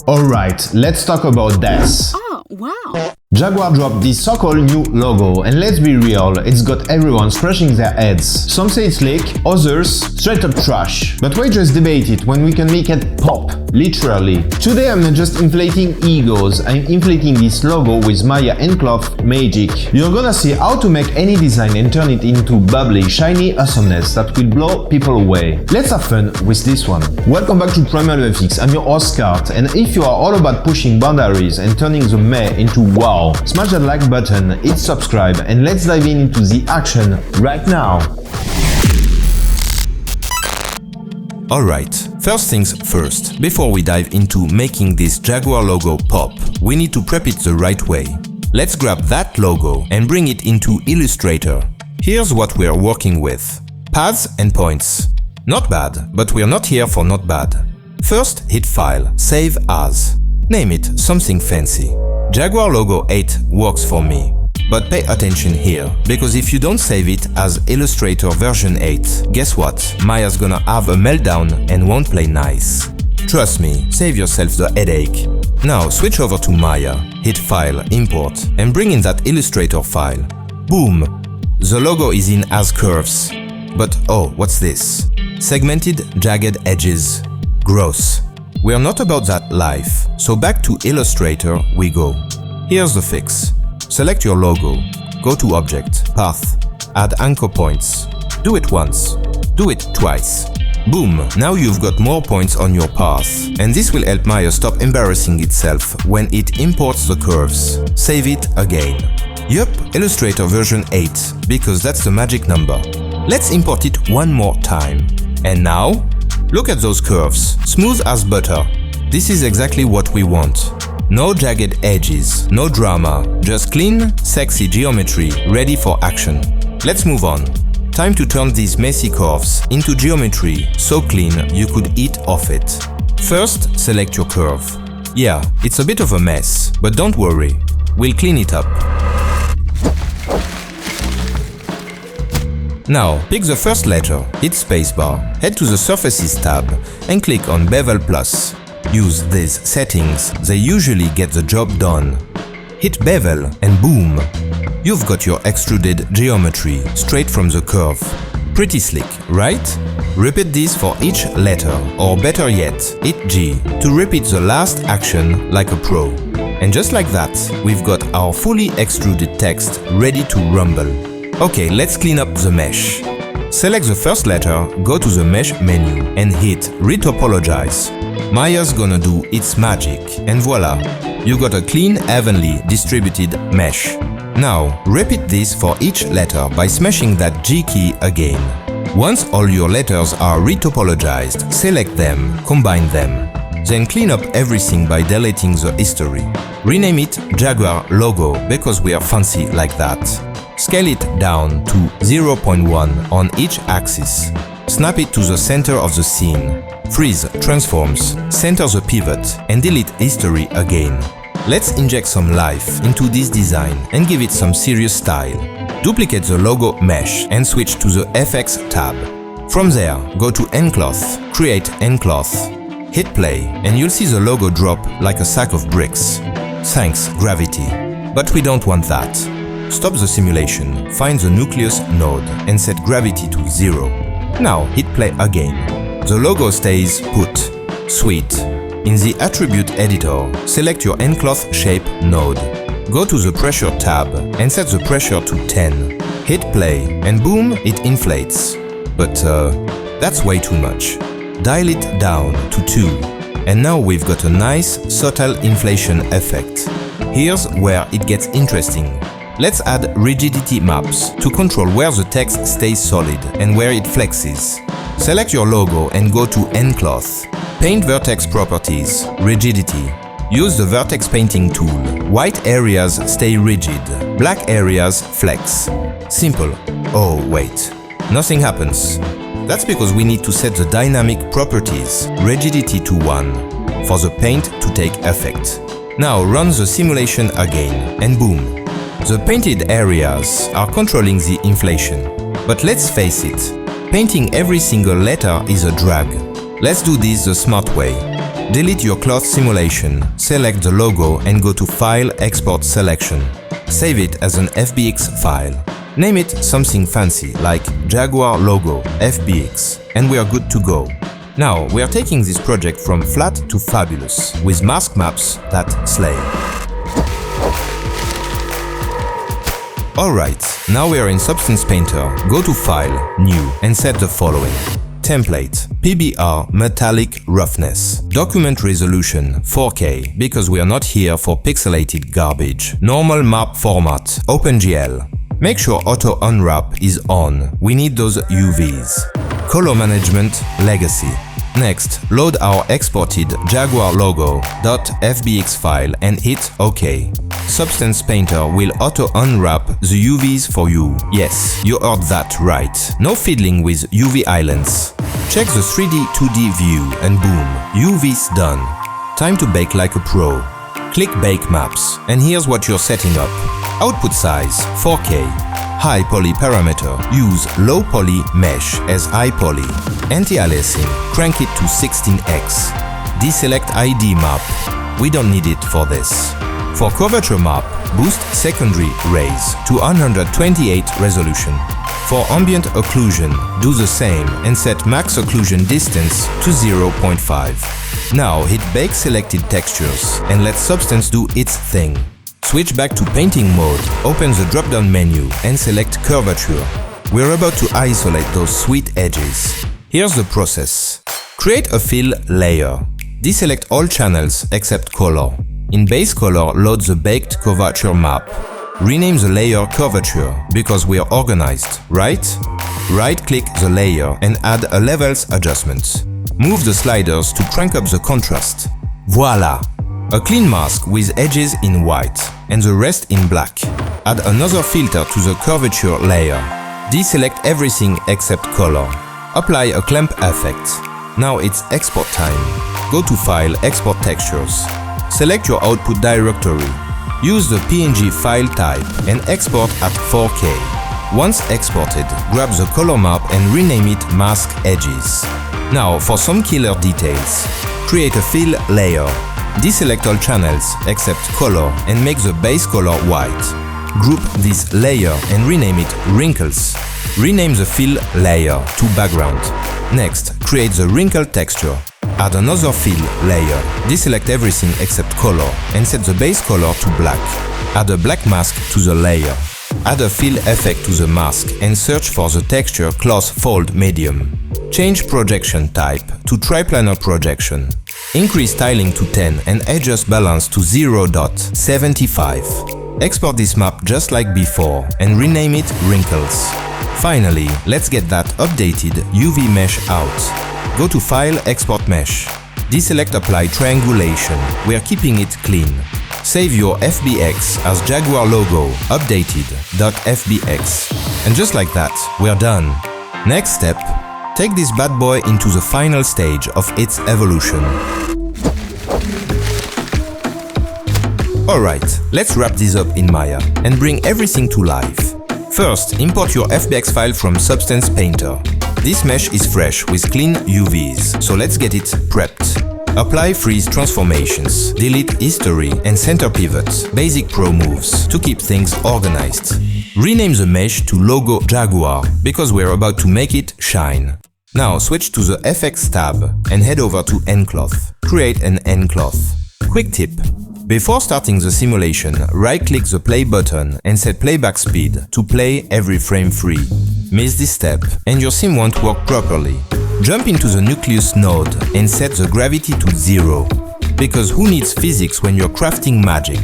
Alright, let's talk about this. Oh, wow. Jaguar dropped this so-called new logo, and let's be real, it's got everyone scratching their heads. Some say it's slick, others straight up trash. But why just debate it when we can make it pop? Literally. Today I'm not just inflating egos, I'm inflating this logo with Maya Encloth magic. You're gonna see how to make any design and turn it into bubbly, shiny awesomeness that will blow people away. Let's have fun with this one. Welcome back to Primal FX, I'm your host Kart, and if you are all about pushing boundaries and turning the meh into wow, smash that like button, hit subscribe, and let's dive into the action right now. Alright, first things first, before we dive into making this Jaguar logo pop, we need to prep it the right way. Let's grab that logo and bring it into Illustrator. Here's what we're working with. Paths and points. Not bad, but we're not here for not bad. First, hit File, Save As. Name it something fancy. Jaguar logo 8 works for me. But pay attention here, because if you don't save it as Illustrator version 8, guess what? Maya's gonna have a meltdown and won't play nice. Trust me, save yourself the headache. Now switch over to Maya, hit File, Import, and bring in that Illustrator file. Boom! The logo is in as curves. But oh, what's this? Segmented, jagged edges. Gross. We're not about that life, so back to Illustrator we go. Here's the fix. Select your logo, go to Object, Path, add anchor points. Do it once, do it twice. Boom, now you've got more points on your path, and this will help Maya stop embarrassing itself when it imports the curves. Save it again. Yup, Illustrator version 8, because that's the magic number. Let's import it one more time. And now, look at those curves, smooth as butter. This is exactly what we want. No jagged edges, no drama, just clean, sexy geometry ready for action. Let's move on. Time to turn these messy curves into geometry so clean you could eat off it. First, select your curve. Yeah, it's a bit of a mess, but don't worry, we'll clean it up. Now, pick the first letter, hit spacebar, head to the Surfaces tab and click on Bevel Plus. Use these settings, they usually get the job done. Hit Bevel and boom! You've got your extruded geometry straight from the curve. Pretty slick, right? Repeat this for each letter, or better yet, hit G to repeat the last action like a pro. And just like that, we've got our fully extruded text ready to rumble. Okay, let's clean up the mesh. Select the first letter, go to the Mesh menu and hit Retopologize. Maya's gonna do its magic, and voila! You got a clean, evenly distributed mesh. Now, repeat this for each letter by smashing that G key again. Once all your letters are retopologized, select them, combine them. Then clean up everything by deleting the history. Rename it Jaguar logo because we are fancy like that. Scale it down to 0.1 on each axis. Snap it to the center of the scene. Freeze transforms, center the pivot, and delete history again. Let's inject some life into this design and give it some serious style. Duplicate the logo mesh and switch to the FX tab. From there, go to Encloth, create Encloth. Hit play and you'll see the logo drop like a sack of bricks. Thanks, gravity. But we don't want that. Stop the simulation, find the nucleus node and set gravity to 0. Now hit play again. The logo stays put. Sweet. In the Attribute Editor, select your Encloth Shape node. Go to the Pressure tab and set the pressure to 10. Hit play and boom, it inflates. But that's way too much. Dial it down to 2. And now we've got a nice, subtle inflation effect. Here's where it gets interesting. Let's add rigidity maps to control where the text stays solid and where it flexes. Select your logo and go to Encloth. Paint Vertex Properties, Rigidity. Use the Vertex Painting tool. White areas stay rigid, black areas flex. Simple. Oh wait, nothing happens. That's because we need to set the dynamic properties, rigidity to 1, for the paint to take effect. Now run the simulation again and boom. The painted areas are controlling the inflation. But let's face it, painting every single letter is a drag. Let's do this the smart way. Delete your cloth simulation, select the logo and go to File, Export Selection. Save it as an FBX file. Name it something fancy like Jaguar Logo FBX and we are good to go. Now we are taking this project from flat to fabulous with mask maps that slay. Alright, now we are in Substance Painter, go to File, New and set the following. Template, PBR Metallic Roughness. Document resolution 4K, because we are not here for pixelated garbage. Normal map format, OpenGL. Make sure Auto Unwrap is on, we need those UVs. Color management, Legacy. Next, load our exported Jaguar Logo .fbx file and hit OK. Substance Painter will auto-unwrap the UVs for you. Yes, you heard that right. No fiddling with UV islands. Check the 3D 2D view and boom, UVs done. Time to bake like a pro. Click Bake Maps and here's what you're setting up. Output size 4K. High poly parameter, use low poly mesh as high poly. Anti-aliasing, crank it to 16x. Deselect ID map, we don't need it for this. For curvature map, boost secondary rays to 128 resolution. For ambient occlusion, do the same and set max occlusion distance to 0.5. Now hit Bake selected textures and let Substance do its thing. Switch back to painting mode, open the drop-down menu and select curvature. We're about to isolate those sweet edges. Here's the process. Create a fill layer. Deselect all channels except color. In base color, load the baked curvature map. Rename the layer curvature because we are organized, right? Right-click the layer and add a levels adjustment. Move the sliders to crank up the contrast. Voila! A clean mask with edges in white and the rest in black. Add another filter to the curvature layer. Deselect everything except color. Apply a clamp effect. Now it's export time. Go to File, Export Textures. Select your output directory. Use the PNG file type and export at 4K. Once exported, grab the color map and rename it Mask Edges. Now for some killer details. Create a fill layer. Deselect all channels except color and make the base color white. Group this layer and rename it Wrinkles. Rename the fill layer to Background. Next, create the wrinkle texture. Add another fill layer. Deselect everything except color and set the base color to black. Add a black mask to the layer. Add a fill effect to the mask and search for the texture Cloth Fold Medium. Change projection type to triplanar projection. Increase tiling to 10 and adjust balance to 0.75. Export this map just like before and rename it Wrinkles. Finally, let's get that updated UV mesh out. Go to File, Export Mesh. Deselect Apply Triangulation. We are keeping it clean. Save your FBX as Jaguar Logo updated.fbx. And just like that, we're done. Next step, take this bad boy into the final stage of its evolution. Alright, let's wrap this up in Maya and bring everything to life. First, import your FBX file from Substance Painter. This mesh is fresh with clean UVs, so let's get it prepped. Apply freeze transformations, delete history and center pivots, basic pro moves to keep things organized. Rename the mesh to Logo Jaguar because we're about to make it shine. Now switch to the FX tab and head over to Encloth. Create an Encloth. Quick tip. Before starting the simulation, right-click the play button and set playback speed to play every frame free. Miss this step and your sim won't work properly. Jump into the nucleus node and set the gravity to 0. Because who needs physics when you're crafting magic?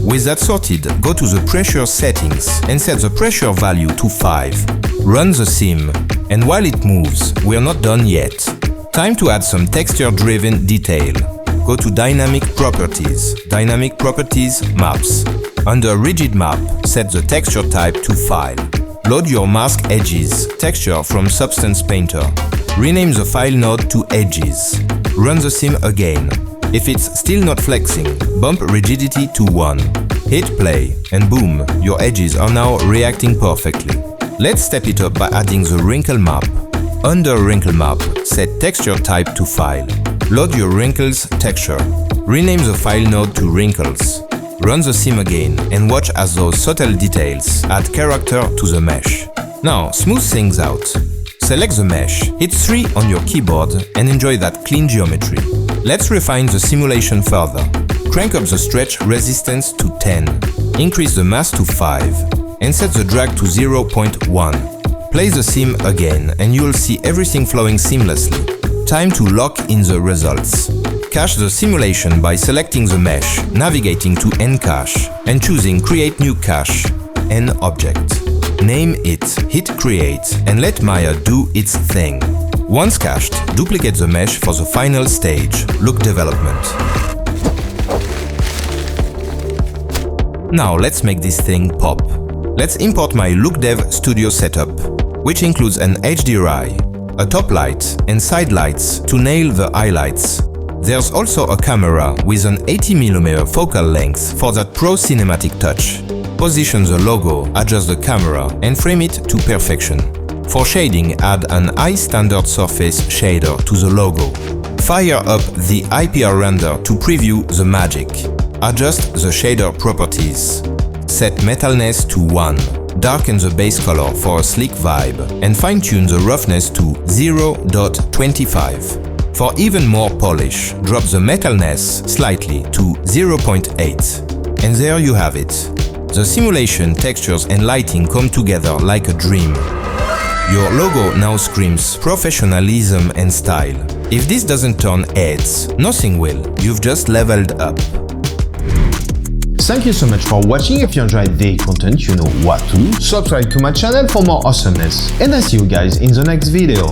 With that sorted, go to the pressure settings and set the pressure value to 5. Run the sim, and while it moves, we're not done yet. Time to add some texture-driven detail. Go to Dynamic Properties, Maps. Under Rigid Map, set the texture type to File. Load your mask edges texture from Substance Painter. Rename the file node to Edges. Run the sim again. If it's still not flexing, bump rigidity to 1. Hit play, and boom, your edges are now reacting perfectly. Let's step it up by adding the wrinkle map. Under Wrinkle Map, set texture type to File. Load your wrinkles texture. Rename the file node to wrinkles. Run the sim again and watch as those subtle details add character to the mesh. Now, smooth things out. Select the mesh, hit 3 on your keyboard and enjoy that clean geometry. Let's refine the simulation further. Crank up the stretch resistance to 10, increase the mass to 5, and set the drag to 0.1. Play the sim again and you'll see everything flowing seamlessly. Time to lock in the results. Cache the simulation by selecting the mesh, navigating to Ncache, and choosing Create New Cache, N Object. Name it, hit Create, and let Maya do its thing. Once cached, duplicate the mesh for the final stage, look development. Now let's make this thing pop. Let's import my LookDev Studio setup, which includes an HDRI, a top light and side lights to nail the highlights. There's also a camera with an 80mm focal length for that pro cinematic touch. Position the logo, adjust the camera and frame it to perfection. For shading, add an high standard surface shader to the logo. Fire up the IPR render to preview the magic. Adjust the shader properties. Set metalness to 1. Darken the base color for a sleek vibe and fine-tune the roughness to 0.25. For even more polish, drop the metalness slightly to 0.8. And there you have it. The simulation, textures and lighting come together like a dream. Your logo now screams professionalism and style. If this doesn't turn heads, nothing will. You've just leveled up. Thank you so much for watching. If you enjoyed the content, you know what to do. Subscribe to my channel for more awesomeness. And I see you guys in the next video.